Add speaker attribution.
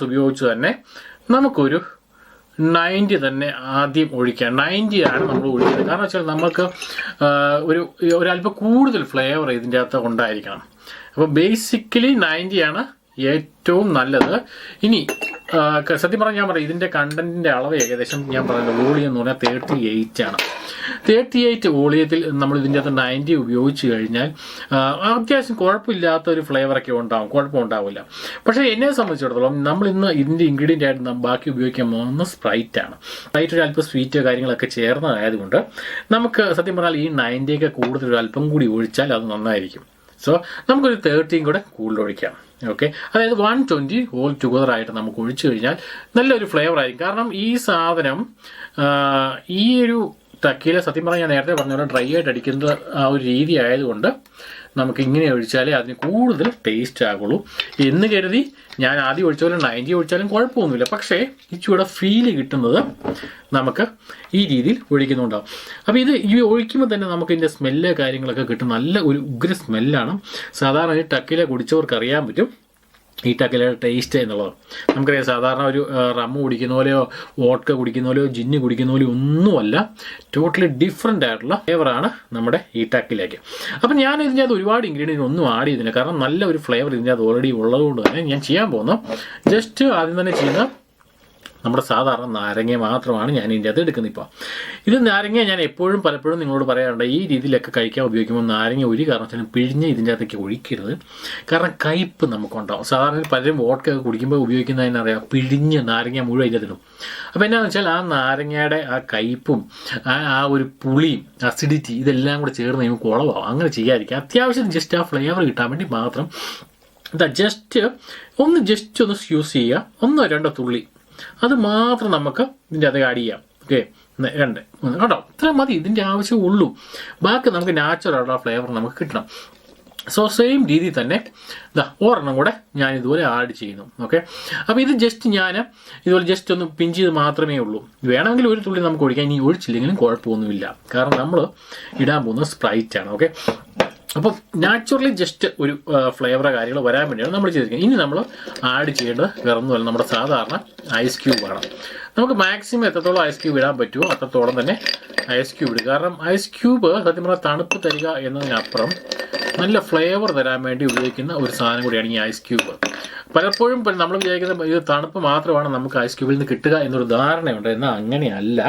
Speaker 1: ഉപയോഗിച്ച് തന്നെ നമുക്കൊരു 90 തന്നെ ആദ്യം ഒഴിക്കാം. 90 ആണ് നമ്മൾ ഒഴിക്കുന്നത്. കാരണം വെച്ചാൽ നമുക്ക് ഒരല്പം കൂടുതൽ ഫ്ലേവർ ഇതിൻ്റെ അകത്ത് ഉണ്ടായിരിക്കണം. അപ്പോൾ ബേസിക്കലി 90 ആണ് ഏറ്റവും നല്ലത്. ഇനി സത്യം പറഞ്ഞാൽ ഞാൻ പറയാം, ഇതിൻ്റെ കണ്ടൻറ്റിൻ്റെ അളവ് ഏകദേശം ഞാൻ പറയുന്നത് വോളിയം എന്ന് പറഞ്ഞാൽ 38 ആണ്. 38 വോളിയത്തിൽ നമ്മൾ ഇതിൻ്റെ അകത്ത് 90 ഉപയോഗിച്ച് കഴിഞ്ഞാൽ അത്യാവശ്യം കുഴപ്പമില്ലാത്ത ഒരു ഫ്ലേവറൊക്കെ ഉണ്ടാകും, കുഴപ്പമുണ്ടാവില്ല. പക്ഷേ എന്നെ സംബന്ധിച്ചിടത്തോളം നമ്മൾ ഇന്ന് ഇതിൻ്റെ ഇൻഗ്രീഡിയൻ്റ് ആയിട്ട് ബാക്കി ഉപയോഗിക്കാൻ പോകുന്ന സ്പ്രൈറ്റാണ്. സ്പ്രൈറ്റ് ഒരു അല്പം സ്വീറ്റ് കാര്യങ്ങളൊക്കെ ചേർന്നതായതുകൊണ്ട് നമുക്ക് സത്യം പറഞ്ഞാൽ ഈ 90 കൂടുതൽ ഒരു അല്പം കൂടി ഒഴിച്ചാൽ അത് നന്നായിരിക്കും. സോ നമുക്കൊരു 30 കൂടെ കൂടുതൽ ഒഴിക്കാം. ഓക്കെ, അതായത് 120 ഓൾ ടുഗദർ ആയിട്ട് നമുക്ക് ഒഴിച്ചു കഴിഞ്ഞാൽ നല്ലൊരു ഫ്ലേവർ ആയിരിക്കും. കാരണം ഈ സാധനം ഈ ഒരു ടക്കീല സത്യം പറഞ്ഞാൽ ഞാൻ നേരത്തെ പറഞ്ഞ പോലെ ഡ്രൈ ആയിട്ട് അടിക്കുന്ന ആ ഒരു രീതി ആയതുകൊണ്ട് നമുക്ക് ഇങ്ങനെ ഒഴിച്ചാലേ അതിന് കൂടുതൽ ടേസ്റ്റ് ആകുള്ളൂ എന്ന് കരുതി ഞാൻ ആദ്യം ഒഴിച്ച പോലെ 90 ഒഴിച്ചാലും കുഴപ്പമൊന്നുമില്ല. പക്ഷേ ഇച്ചിരി ഫീല് കിട്ടുന്നത് നമുക്ക് ഈ രീതിയിൽ ഒഴിക്കുന്നുണ്ടാവും. അപ്പോൾ ഈ ഒഴിക്കുമ്പോൾ തന്നെ നമുക്ക് ഇതിൻ്റെ സ്മെല്ല് കാര്യങ്ങളൊക്കെ കിട്ടും. നല്ല ഒരു ഉഗ്ര സ്മെല്ലാണ്. സാധാരണ ഈ ടക്കീല കുടിച്ചവർക്ക് അറിയാൻ പറ്റും ഈ ടക്കീലയുടെ ടേസ്റ്റ് എന്നുള്ളത്. നമുക്കറിയാം, സാധാരണ ഒരു റമ്മ് കുടിക്കുന്ന പോലെയോ വോഡ്ക കുടിക്കുന്ന പോലെയോ ജിന്ന് കുടിക്കുന്ന പോലെയോ ഒന്നുമല്ല, ടോട്ടലി ഡിഫറെൻ്റ് ആയിട്ടുള്ള ഫ്ലേവറാണ് നമ്മുടെ ഈ ടക്കീലയ്ക്ക്. അപ്പം ഞാൻ ഇതിൻ്റെ അത് ഒരുപാട് ഇൻഗ്രീഡിയൻറ്റ് ഒന്നും ആഡ് ചെയ്തില്ല. കാരണം നല്ല ഒരു ഫ്ലേവർ ഇതിൻ്റെ അത് ഓൾറെഡി ഉള്ളതുകൊണ്ട് തന്നെ ഞാൻ ചെയ്യാൻ പോകുന്നു ജസ്റ്റ് ആദ്യം തന്നെ ചെയ്യുന്ന നമ്മുടെ സാധാരണ നാരങ്ങ മാത്രമാണ് ഞാൻ ഇതിൻ്റെ അത് എടുക്കുന്നത്. ഇപ്പോൾ ഇത് നാരങ്ങ ഞാൻ എപ്പോഴും പലപ്പോഴും നിങ്ങളോട് പറയാറുണ്ട്, ഈ രീതിയിലൊക്കെ കഴിക്കാൻ ഉപയോഗിക്കുമ്പോൾ നാരങ്ങ ഒരു കാരണവശാലും പിഴിഞ്ഞ് ഇതിൻ്റെ അകത്തേക്ക് ഒഴിക്കരുത്. കാരണം കയ്പ്പ് നമുക്കുണ്ടാവും. സാധാരണ പലരും വോഡ്ക കുടിക്കുമ്പോൾ ഉപയോഗിക്കുന്നതിനറിയാം, പിഴിഞ്ഞ് നാരങ്ങ മുഴുവൻ ഇതിൻ്റെ ഇടും. അപ്പോൾ എന്നാന്ന് വെച്ചാൽ ആ നാരങ്ങയുടെ ആ കയ്പ്പും ആ ഒരു പുളിയും അസിഡിറ്റി ഇതെല്ലാം കൂടെ ചേർന്ന് നമുക്ക് കുളവാകും. അങ്ങനെ ചെയ്യാതിരിക്കുക. അത്യാവശ്യം ജസ്റ്റ് ആ ഫ്ലേവർ കിട്ടാൻ വേണ്ടി മാത്രം ജസ്റ്റ് ഒന്ന് യൂസ് ചെയ്യുക. 1-2 തുള്ളി അത് മാത്രം നമുക്ക് ഇതിൻ്റെ അത് ആഡ് ചെയ്യാം. ഓക്കെ, 2 കേട്ടോ, ഇത്ര മതി, ഇതിൻ്റെ ആവശ്യമുള്ളൂ. ബാക്കി നമുക്ക് നാച്ചുറൽ ആയിട്ടുള്ള ഫ്ലേവർ നമുക്ക് കിട്ടണം. സോ സെയിം രീതിയിൽ തന്നെ ഒരെണ്ണം കൂടെ ഞാൻ ഇതുപോലെ ആഡ് ചെയ്യുന്നു. ഓക്കെ, അപ്പോൾ ഇത് ജസ്റ്റ് ഞാൻ ഇതുപോലെ ജസ്റ്റ് ഒന്ന് പിഞ്ച് ചെയ്ത് മാത്രമേ ഉള്ളൂ. വേണമെങ്കിൽ ഒരു തുള്ളി നമുക്ക് ഒഴിക്കാം, ഇനി ഒഴിച്ചില്ലെങ്കിലും കുഴപ്പമൊന്നുമില്ല. കാരണം നമ്മൾ ഇടാൻ പോകുന്നത് സ്പ്രൈറ്റാണ്. ഓക്കെ, അപ്പം നാച്ചുറലി ജസ്റ്റ് ഒരു ഫ്ലേവറോ കാര്യങ്ങളോ വരാൻ വേണ്ടിയാണ് നമ്മൾ ചെയ്തിരിക്കുന്നത്. ഇനി നമ്മൾ ആഡ് ചെയ്യേണ്ടത് വേറൊന്നുമല്ല, നമ്മുടെ സാധാരണ ഐസ് ക്യൂബാണ്. നമുക്ക് മാക്സിമം എത്രത്തോളം ഐസ് ക്യൂബ് ഇടാൻ പറ്റുമോ അത്രത്തോളം തന്നെ ഐസ് ക്യൂബ് ഇടുക. കാരണം ഐസ് ക്യൂബ് സത്യം പറഞ്ഞാൽ തണുപ്പ് തരിക എന്നതിനപ്പുറം നല്ല ഫ്ലേവർ തരാൻ വേണ്ടി ഉപയോഗിക്കുന്ന ഒരു സാധനം കൂടിയാണ് ഈ ഐസ് ക്യൂബ്. പലപ്പോഴും നമ്മൾ വിചാരിക്കുന്ന ഇത് തണുപ്പ് മാത്രമാണ് നമുക്ക് ഐസ് ക്യൂബിൽ നിന്ന് കിട്ടുക എന്നൊരു ധാരണയുണ്ട്. എന്നാൽ അങ്ങനെയല്ല.